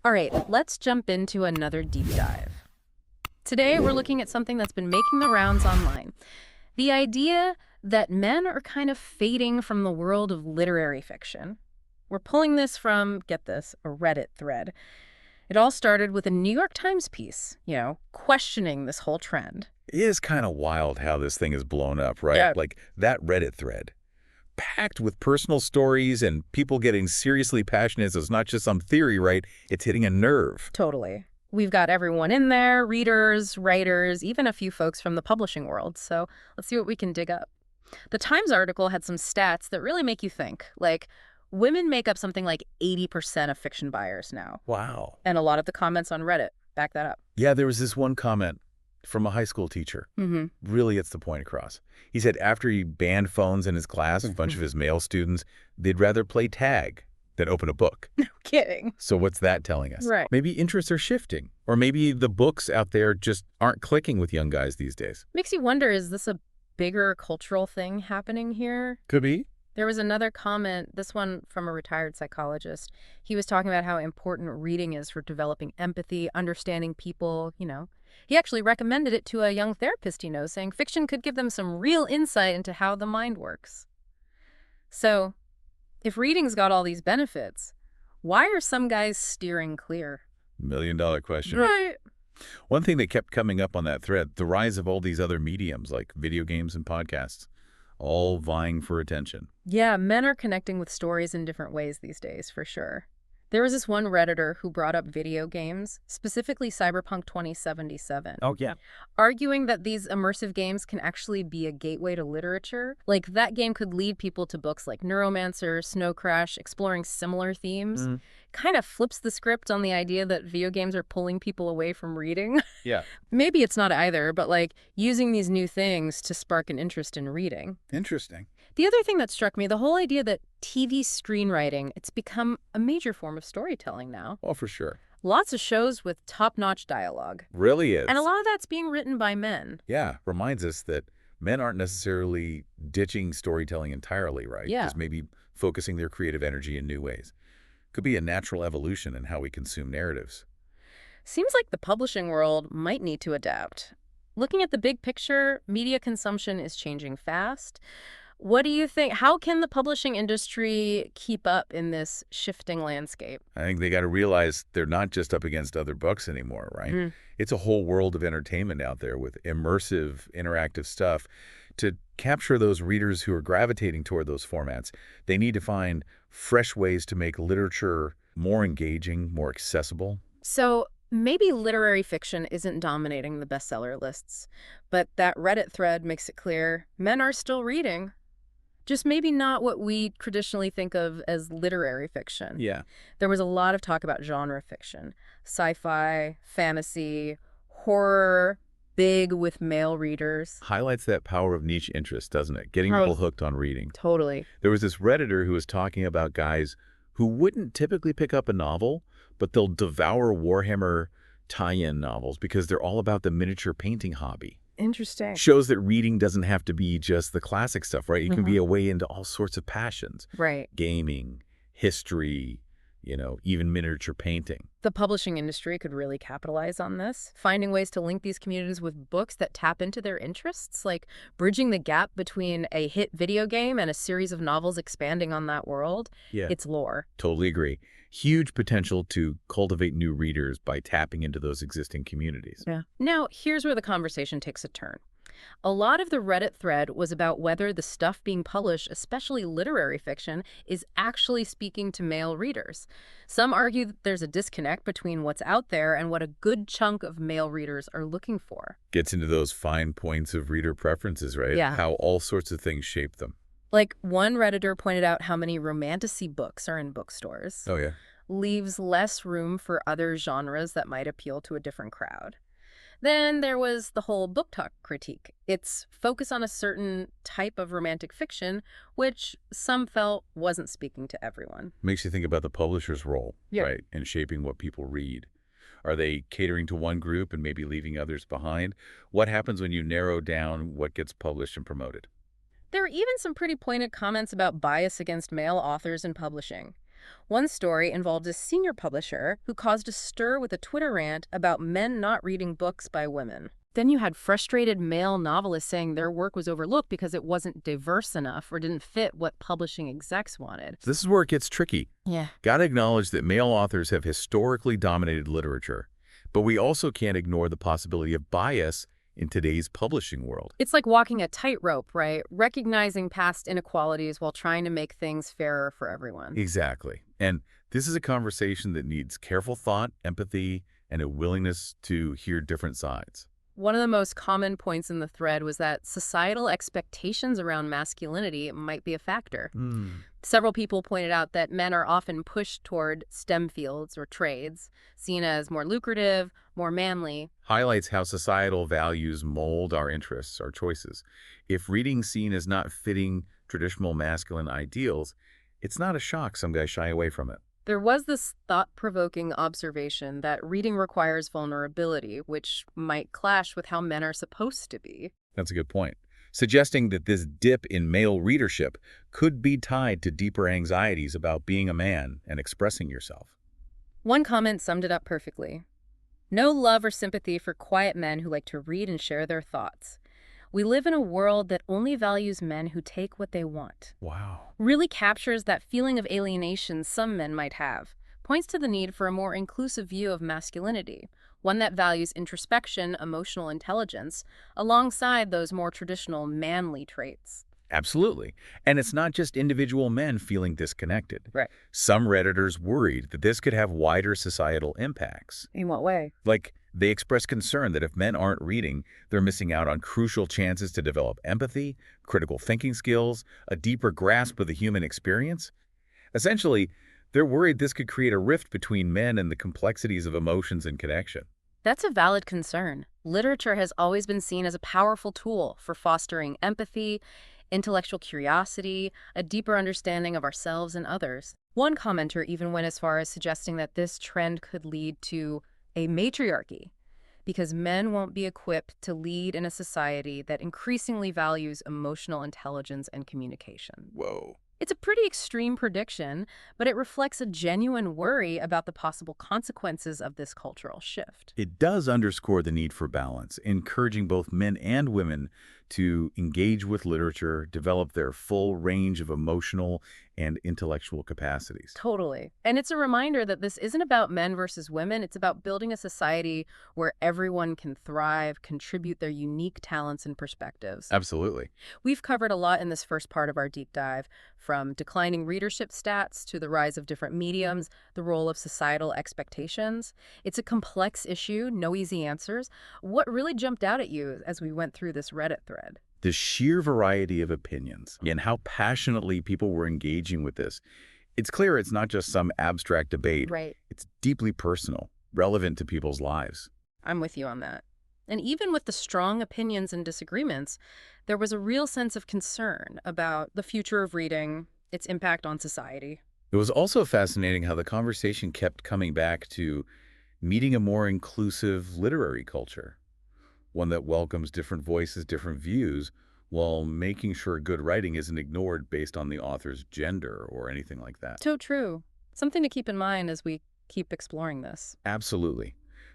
All right, let's jump into another deep dive. Today, we're looking at something that's been making the rounds online. The idea that men are kind of fading from the world of literary fiction. We're pulling this from, get this, a Reddit thread. It all started with a New York Times piece, questioning this whole trend. It is kind of wild how this thing is blown up, right? Yeah. Like that Reddit thread, packed with personal stories and people getting seriously passionate. So it's not just some theory, right? It's hitting a nerve. Totally. We've got everyone in there, readers, writers, even a few folks from the publishing world. So let's see what we can dig up. The Times article had some stats that really make you think. Like, women make up something like 80% of fiction buyers now. Wow. And a lot of the comments on Reddit back that up. Yeah, there was this one comment from a high school teacher. Really gets the point across. He said after he banned phones in his class, a bunch of his male students, they'd rather play tag than open a book. No kidding. So what's that telling us? Right. Maybe interests are shifting. Or maybe the books out there just aren't clicking with young guys these days. Makes you wonder, is this a bigger cultural thing happening here? Could be. There was another comment, this one from a retired psychologist. He was talking about how important reading is for developing empathy, understanding people. He actually recommended it to a young therapist he knows, saying fiction could give them some real insight into how the mind works. So, if reading's got all these benefits, why are some guys steering clear? $1 million question. Right. One thing that kept coming up on that thread, the rise of all these other mediums like video games and podcasts, all vying for attention. Yeah, men are connecting with stories in different ways these days, for sure. There was this one Redditor who brought up video games, specifically Cyberpunk 2077. Oh, yeah. Arguing that these immersive games can actually be a gateway to literature. Like, that game could lead people to books like Neuromancer, Snow Crash, exploring similar themes. Kind of flips the script on the idea that video games are pulling people away from reading. Yeah. Maybe it's not either, but using these new things to spark an interest in reading. Interesting. The other thing that struck me, the whole idea that TV screenwriting, it's become a major form of storytelling now. Oh, for sure. Lots of shows with top-notch dialogue. Really is. And a lot of that's being written by men. Yeah, reminds us that men aren't necessarily ditching storytelling entirely, right? Yeah. Just maybe focusing their creative energy in new ways. Could be a natural evolution in how we consume narratives. Seems like the publishing world might need to adapt. Looking at the big picture, media consumption is changing fast. What do you think? How can the publishing industry keep up in this shifting landscape? I think they got to realize they're not just up against other books anymore, right? It's a whole world of entertainment out there with immersive, interactive stuff. To capture those readers who are gravitating toward those formats, they need to find fresh ways to make literature more engaging, more accessible. So maybe literary fiction isn't dominating the bestseller lists, but that Reddit thread makes it clear men are still reading. Just maybe not what we traditionally think of as literary fiction. Yeah. There was a lot of talk about genre fiction, sci-fi, fantasy, horror, big with male readers. Highlights that power of niche interest, doesn't it? Getting Oh, people hooked on reading. Totally. There was this Redditor who was talking about guys who wouldn't typically pick up a novel, but they'll devour Warhammer tie-in novels because they're all about the miniature painting hobby. Interesting. Shows that reading doesn't have to be just the classic stuff, right? It can be a way into all sorts of passions. Right. Gaming, history, even miniature painting. The publishing industry could really capitalize on this, finding ways to link these communities with books that tap into their interests, like bridging the gap between a hit video game and a series of novels expanding on that world. Yeah. It's lore. Totally agree. Huge potential to cultivate new readers by tapping into those existing communities. Yeah. Now, here's where the conversation takes a turn. A lot of the Reddit thread was about whether the stuff being published, especially literary fiction, is actually speaking to male readers. Some argue that there's a disconnect between what's out there and what a good chunk of male readers are looking for. Gets into those fine points of reader preferences, right? Yeah. How all sorts of things shape them. Like, one Redditor pointed out how many romantasy books are in bookstores. Oh, yeah. Leaves less room for other genres that might appeal to a different crowd. Then there was the whole book talk critique. It's focus on a certain type of romantic fiction, which some felt wasn't speaking to everyone. Makes you think about the publisher's role, Yeah. right, in shaping what people read. Are they catering to one group and maybe leaving others behind? What happens when you narrow down what gets published and promoted? There were even some pretty pointed comments about bias against male authors in publishing. One story involved a senior publisher who caused a stir with a Twitter rant about men not reading books by women. Then you had frustrated male novelists saying their work was overlooked because it wasn't diverse enough or didn't fit what publishing execs wanted. This is where it gets tricky. Yeah. Gotta acknowledge that male authors have historically dominated literature, but we also can't ignore the possibility of bias in today's publishing world. It's like walking a tightrope, right? Recognizing past inequalities while trying to make things fairer for everyone. Exactly. And this is a conversation that needs careful thought, empathy, and a willingness to hear different sides. One of the most common points in the thread was that societal expectations around masculinity might be a factor. Several people pointed out that men are often pushed toward STEM fields or trades, seen as more lucrative, more manly. Highlights how societal values mold our interests, our choices. If reading seen as not fitting traditional masculine ideals, it's not a shock some guys shy away from it. There was this thought-provoking observation that reading requires vulnerability, which might clash with how men are supposed to be. That's a good point. Suggesting that this dip in male readership could be tied to deeper anxieties about being a man and expressing yourself. One comment summed it up perfectly. No love or sympathy for quiet men who like to read and share their thoughts. We live in a world that only values men who take what they want. Wow. Really captures that feeling of alienation some men might have. Points to the need for a more inclusive view of masculinity, one that values introspection, emotional intelligence, alongside those more traditional manly traits. Absolutely. And it's not just individual men feeling disconnected. Right. Some Redditors worried that this could have wider societal impacts. In what way? Like, they express concern that if men aren't reading, they're missing out on crucial chances to develop empathy, critical thinking skills, a deeper grasp of the human experience. Essentially, they're worried this could create a rift between men and the complexities of emotions and connection. That's a valid concern. Literature has always been seen as a powerful tool for fostering empathy, intellectual curiosity, a deeper understanding of ourselves and others. One commenter even went as far as suggesting that this trend could lead to a matriarchy, because men won't be equipped to lead in a society that increasingly values emotional intelligence and communication. Whoa. It's a pretty extreme prediction, but it reflects a genuine worry about the possible consequences of this cultural shift. It does underscore the need for balance, encouraging both men and women to engage with literature, develop their full range of emotional and intellectual capacities. Totally. And it's a reminder that this isn't about men versus women. It's about building a society where everyone can thrive, contribute their unique talents and perspectives. Absolutely. We've covered a lot in this first part of our deep dive, from declining readership stats to the rise of different mediums, the role of societal expectations. It's a complex issue, no easy answers. What really jumped out at you as we went through this Reddit thread? The sheer variety of opinions and how passionately people were engaging with this. It's clear it's not just some abstract debate. Right. It's deeply personal, relevant to people's lives. I'm with you on that. And even with the strong opinions and disagreements, there was a real sense of concern about the future of reading, its impact on society. It was also fascinating how the conversation kept coming back to meeting a more inclusive literary culture, one that welcomes different voices, different views, while making sure good writing isn't ignored based on the author's gender or anything like that. So true. Something to keep in mind as we keep exploring this. Absolutely.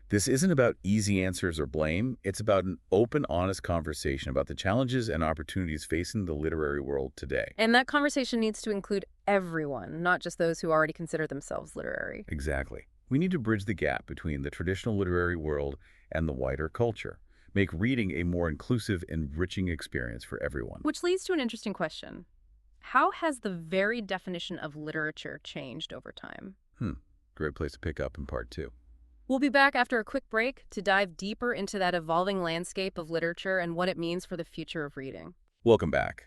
This isn't about easy answers or blame. It's about an open, honest conversation about the challenges and opportunities facing the literary world today. And that conversation needs to include everyone, not just those who already consider themselves literary. Exactly. We need to bridge the gap between the traditional literary world and the wider culture. Make reading a more inclusive, enriching experience for everyone. Which leads to an interesting question. How has the very definition of literature changed over time? Great place to pick up in part 2. We'll be back after a quick break to dive deeper into that evolving landscape of literature and what it means for the future of reading. Welcome back.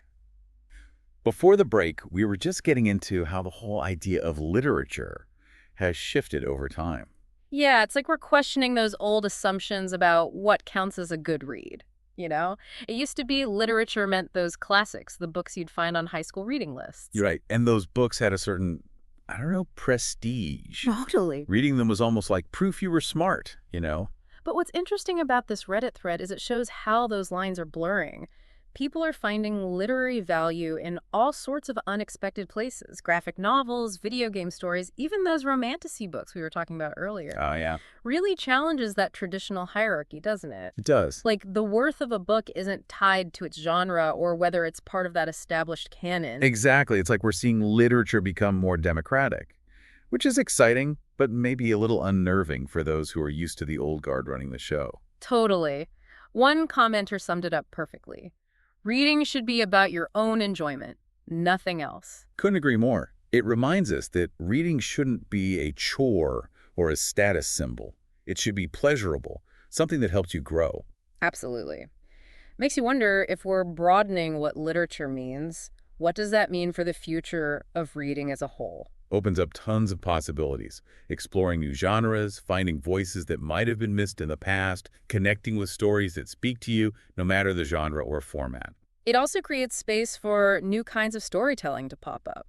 Before the break, we were just getting into how the whole idea of literature has shifted over time. Yeah, it's like we're questioning those old assumptions about what counts as a good read. You know, it used to be literature meant those classics, the books you'd find on high school reading lists. You're right. And those books had a certain, prestige. Totally. Reading them was almost like proof you were smart, But what's interesting about this Reddit thread is it shows how those lines are blurring. People are finding literary value in all sorts of unexpected places. Graphic novels, video game stories, even those romantasy books we were talking about earlier. Oh, yeah. Really challenges that traditional hierarchy, doesn't it? It does. Like, the worth of a book isn't tied to its genre or whether it's part of that established canon. Exactly. It's like we're seeing literature become more democratic, which is exciting, but maybe a little unnerving for those who are used to the old guard running the show. Totally. One commenter summed it up perfectly. Reading should be about your own enjoyment, nothing else. Couldn't agree more. It reminds us that reading shouldn't be a chore or a status symbol. It should be pleasurable, something that helps you grow. Absolutely. Makes you wonder if we're broadening what literature means. What does that mean for the future of reading as a whole? Opens up tons of possibilities, exploring new genres, finding voices that might have been missed in the past, connecting with stories that speak to you, no matter the genre or format. It also creates space for new kinds of storytelling to pop up.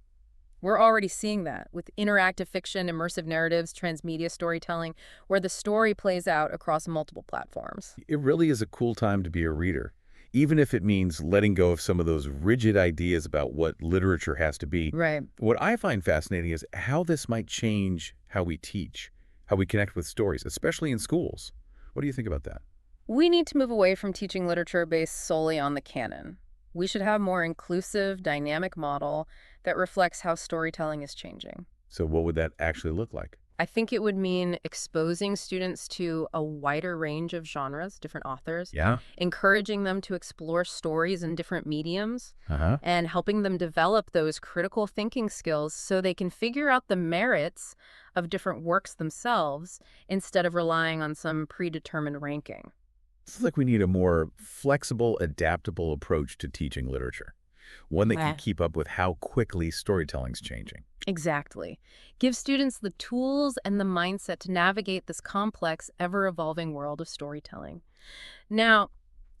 We're already seeing that with interactive fiction, immersive narratives, transmedia storytelling, where the story plays out across multiple platforms. It really is a cool time to be a reader, even if it means letting go of some of those rigid ideas about what literature has to be. Right. What I find fascinating is how this might change how we teach, how we connect with stories, especially in schools. What do you think about that? We need to move away from teaching literature based solely on the canon. We should have more inclusive, dynamic model that reflects how storytelling is changing. So what would that actually look like? I think it would mean exposing students to a wider range of genres, different authors, Yeah? encouraging them to explore stories in different mediums, Uh-huh. and helping them develop those critical thinking skills so they can figure out the merits of different works themselves instead of relying on some predetermined ranking. It's like we need a more flexible, adaptable approach to teaching literature, one that can Right. keep up with how quickly storytelling's changing. Exactly. Give students the tools and the mindset to navigate this complex, ever-evolving world of storytelling. Now,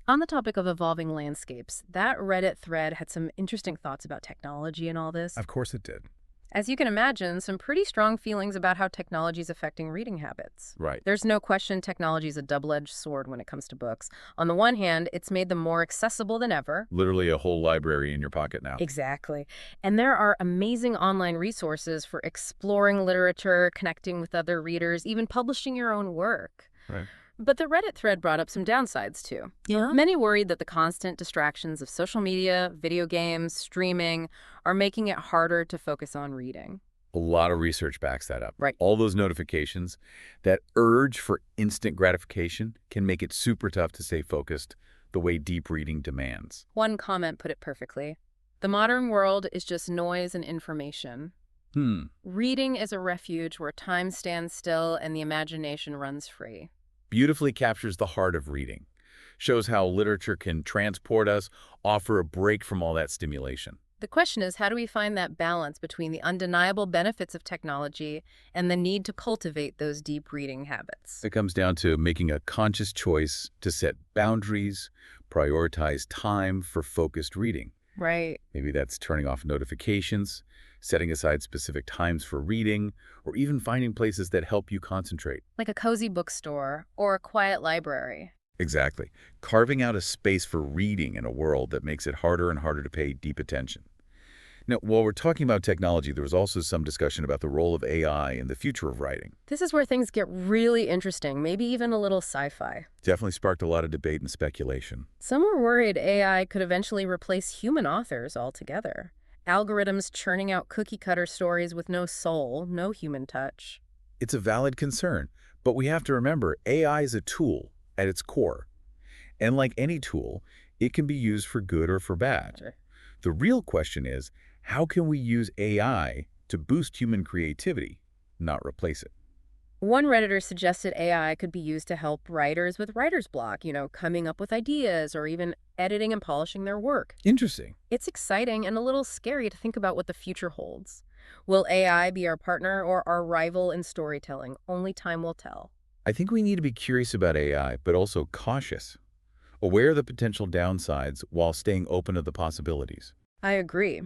on the topic of evolving landscapes, that Reddit thread had some interesting thoughts about technology and all this. Of course it did. As you can imagine, some pretty strong feelings about how technology is affecting reading habits. Right. There's no question technology is a double-edged sword when it comes to books. On the one hand, it's made them more accessible than ever. Literally a whole library in your pocket now. Exactly. And there are amazing online resources for exploring literature, connecting with other readers, even publishing your own work. Right. But the Reddit thread brought up some downsides, too. Yeah. Many worried that the constant distractions of social media, video games, streaming are making it harder to focus on reading. A lot of research backs that up. Right. All those notifications, that urge for instant gratification can make it super tough to stay focused the way deep reading demands. One comment put it perfectly. The modern world is just noise and information. Reading is a refuge where time stands still and the imagination runs free. Beautifully captures the heart of reading. Shows how literature can transport us, offer a break from all that stimulation. The question is, how do we find that balance between the undeniable benefits of technology and the need to cultivate those deep reading habits? It comes down to making a conscious choice to set boundaries, prioritize time for focused reading. Right. Maybe that's turning off notifications, setting aside specific times for reading, or even finding places that help you concentrate. Like a cozy bookstore or a quiet library. Exactly. Carving out a space for reading in a world that makes it harder and harder to pay deep attention. Now, while we're talking about technology, there was also some discussion about the role of AI in the future of writing. This is where things get really interesting, maybe even a little sci-fi. Definitely sparked a lot of debate and speculation. Some were worried AI could eventually replace human authors altogether. Algorithms churning out cookie-cutter stories with no soul, no human touch. It's a valid concern, but we have to remember AI is a tool at its core. And like any tool, it can be used for good or for bad. Sure. The real question is, how can we use AI to boost human creativity, not replace it? One Redditor suggested AI could be used to help writers with writer's block, coming up with ideas or even editing and polishing their work. Interesting. It's exciting and a little scary to think about what the future holds. Will AI be our partner or our rival in storytelling? Only time will tell. I think we need to be curious about AI, but also cautious, aware of the potential downsides while staying open to the possibilities. I agree.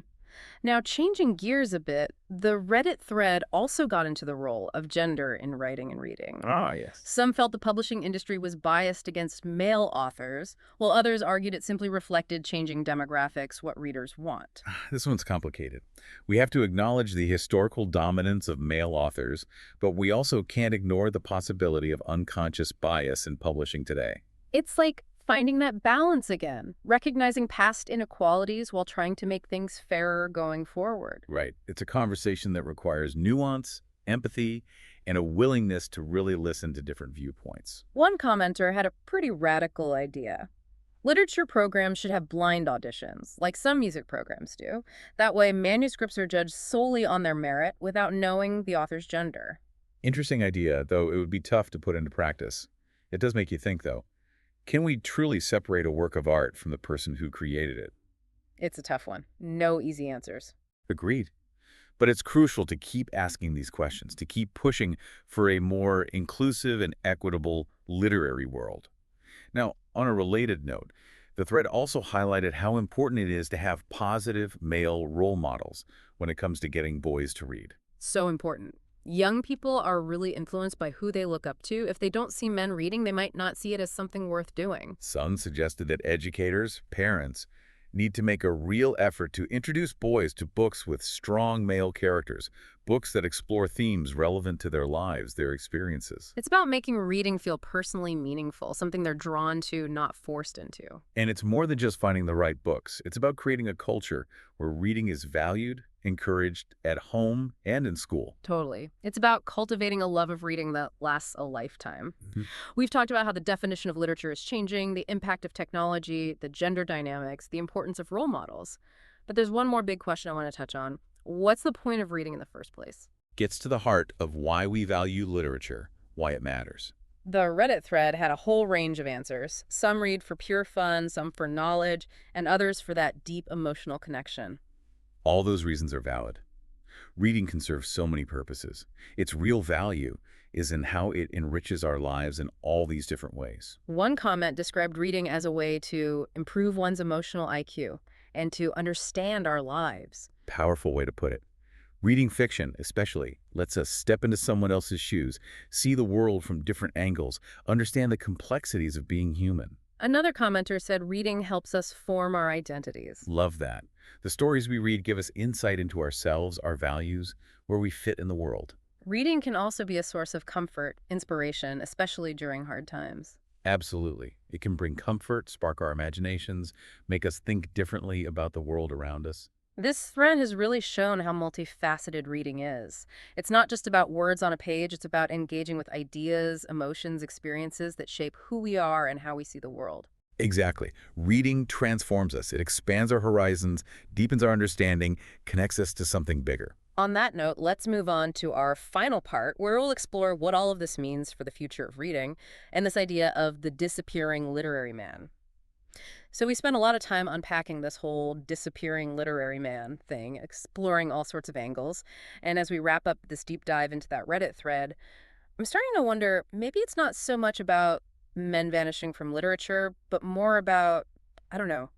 Now, changing gears a bit, the Reddit thread also got into the role of gender in writing and reading. Ah, yes. Some felt the publishing industry was biased against male authors, while others argued it simply reflected changing demographics, what readers want. This one's complicated. We have to acknowledge the historical dominance of male authors, but we also can't ignore the possibility of unconscious bias in publishing today. It's like finding that balance again, recognizing past inequalities while trying to make things fairer going forward. Right. It's a conversation that requires nuance, empathy, and a willingness to really listen to different viewpoints. One commenter had a pretty radical idea. Literature programs should have blind auditions, like some music programs do. That way, manuscripts are judged solely on their merit without knowing the author's gender. Interesting idea, though it would be tough to put into practice. It does make you think, though. Can we truly separate a work of art from the person who created it? It's a tough one. No easy answers. Agreed. But it's crucial to keep asking these questions, to keep pushing for a more inclusive and equitable literary world. Now, on a related note, the thread also highlighted how important it is to have positive male role models when it comes to getting boys to read. So important. Young people are really influenced by who they look up to. If they don't see men reading, they might not see it as something worth doing. Some suggested that educators, parents, need to make a real effort to introduce boys to books with strong male characters, books that explore themes relevant to their lives, their experiences. It's about making reading feel personally meaningful, something they're drawn to, not forced into. And it's more than just finding the right books. It's about creating a culture where reading is valued, encouraged at home and in school. Totally. It's about cultivating a love of reading that lasts a lifetime. Mhm. We've talked about how the definition of literature is changing, the impact of technology, the gender dynamics, the importance of role models. But there's one more big question I want to touch on. What's the point of reading in the first place? Gets to the heart of why we value literature, why it matters. The Reddit thread had a whole range of answers. Some read for pure fun, some for knowledge, and others for that deep emotional connection. All those reasons are valid. Reading can serve so many purposes. Its real value is in how it enriches our lives in all these different ways. One comment described reading as a way to improve one's emotional IQ and to understand our lives. Powerful way to put it. Reading fiction, especially, lets us step into someone else's shoes, see the world from different angles, understand the complexities of being human. Another commenter said reading helps us form our identities. Love that. The stories we read give us insight into ourselves, our values, where we fit in the world. Reading can also be a source of comfort, inspiration, especially during hard times. Absolutely. It can bring comfort, spark our imaginations, make us think differently about the world around us. This thread has really shown how multifaceted reading is. It's not just about words on a page, it's about engaging with ideas, emotions, experiences that shape who we are and how we see the world. Exactly. Reading transforms us. It expands our horizons, deepens our understanding, connects us to something bigger. On that note, let's move on to our final part, where we'll explore what all of this means for the future of reading and this idea of the disappearing literary man. So we spent a lot of time unpacking this whole disappearing literary man thing, exploring all sorts of angles. And as we wrap up this deep dive into that Reddit thread, I'm starting to wonder, maybe it's not so much about men vanishing from literature, but more about, I don't know,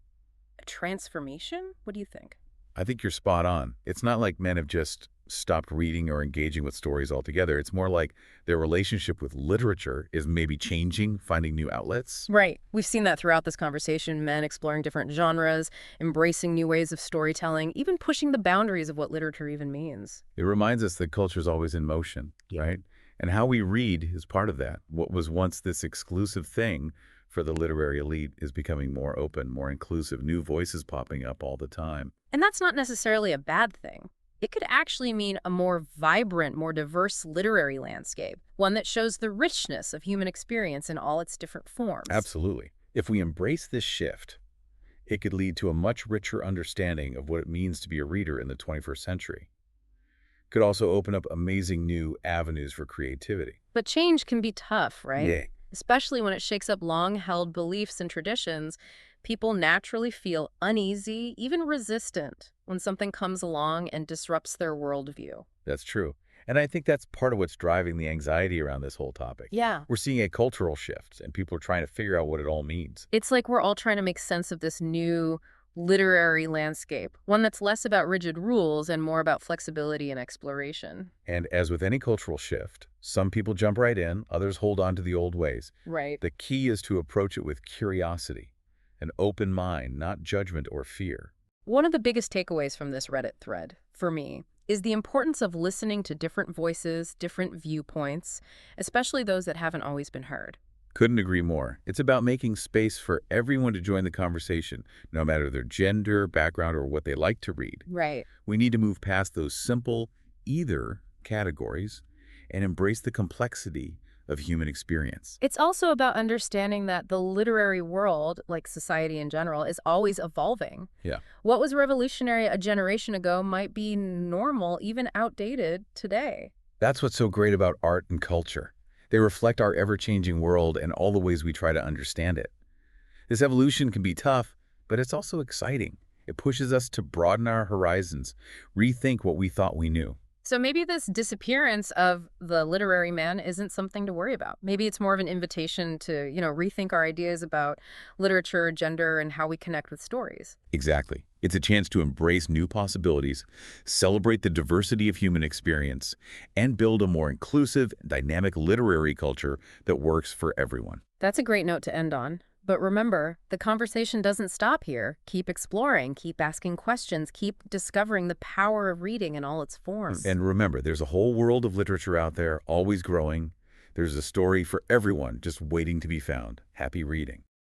a transformation? What do you think? I think you're spot on. It's not like men have just stopped reading or engaging with stories altogether. It's more like their relationship with literature is maybe changing, finding new outlets. Right. We've seen that throughout this conversation, men exploring different genres, embracing new ways of storytelling, even pushing the boundaries of what literature even means. It reminds us that culture's always in motion, right? And how we read is part of that. What was once this exclusive thing for the literary elite is becoming more open, more inclusive, new voices popping up all the time. And that's not necessarily a bad thing. It could actually mean a more vibrant, more diverse literary landscape, one that shows the richness of human experience in all its different forms. Absolutely. If we embrace this shift, it could lead to a much richer understanding of what it means to be a reader in the 21st century. Could also open up amazing new avenues for creativity. But change can be tough, right? Yeah. Especially when it shakes up long-held beliefs and traditions. People naturally feel uneasy, even resistant, when something comes along and disrupts their worldview. That's true. And I think that's part of what's driving the anxiety around this whole topic. Yeah. We're seeing a cultural shift, and people are trying to figure out what it all means. It's like we're all trying to make sense of this new literary landscape, one that's less about rigid rules and more about flexibility and exploration. And as with any cultural shift, some people jump right in, others hold on to the old ways. Right. The key is to approach it with curiosity, an open mind, not judgment or fear. One of the biggest takeaways from this Reddit thread, for me, is the importance of listening to different voices, different viewpoints, especially those that haven't always been heard. Couldn't agree more. It's about making space for everyone to join the conversation, no matter their gender, background, or what they like to read. Right. We need to move past those simple either categories and embrace the complexity of human experience. It's also about understanding that the literary world, like society in general, is always evolving. Yeah, What was revolutionary a generation ago might be normal, even outdated today. that's what's so great about art and culture. They reflect our ever-changing world and all the ways we try to understand it. This evolution can be tough, but it's also exciting. It pushes us to broaden our horizons, rethink what we thought we knew. So maybe this disappearance of the literary man isn't something to worry about. Maybe it's more of an invitation to, rethink our ideas about literature, gender, and how we connect with stories. Exactly. It's a chance to embrace new possibilities, celebrate the diversity of human experience, and build a more inclusive, dynamic literary culture that works for everyone. That's a great note to end on. But remember, the conversation doesn't stop here. Keep exploring, keep asking questions, keep discovering the power of reading in all its forms. And remember, there's a whole world of literature out there, always growing. There's a story for everyone just waiting to be found. Happy reading.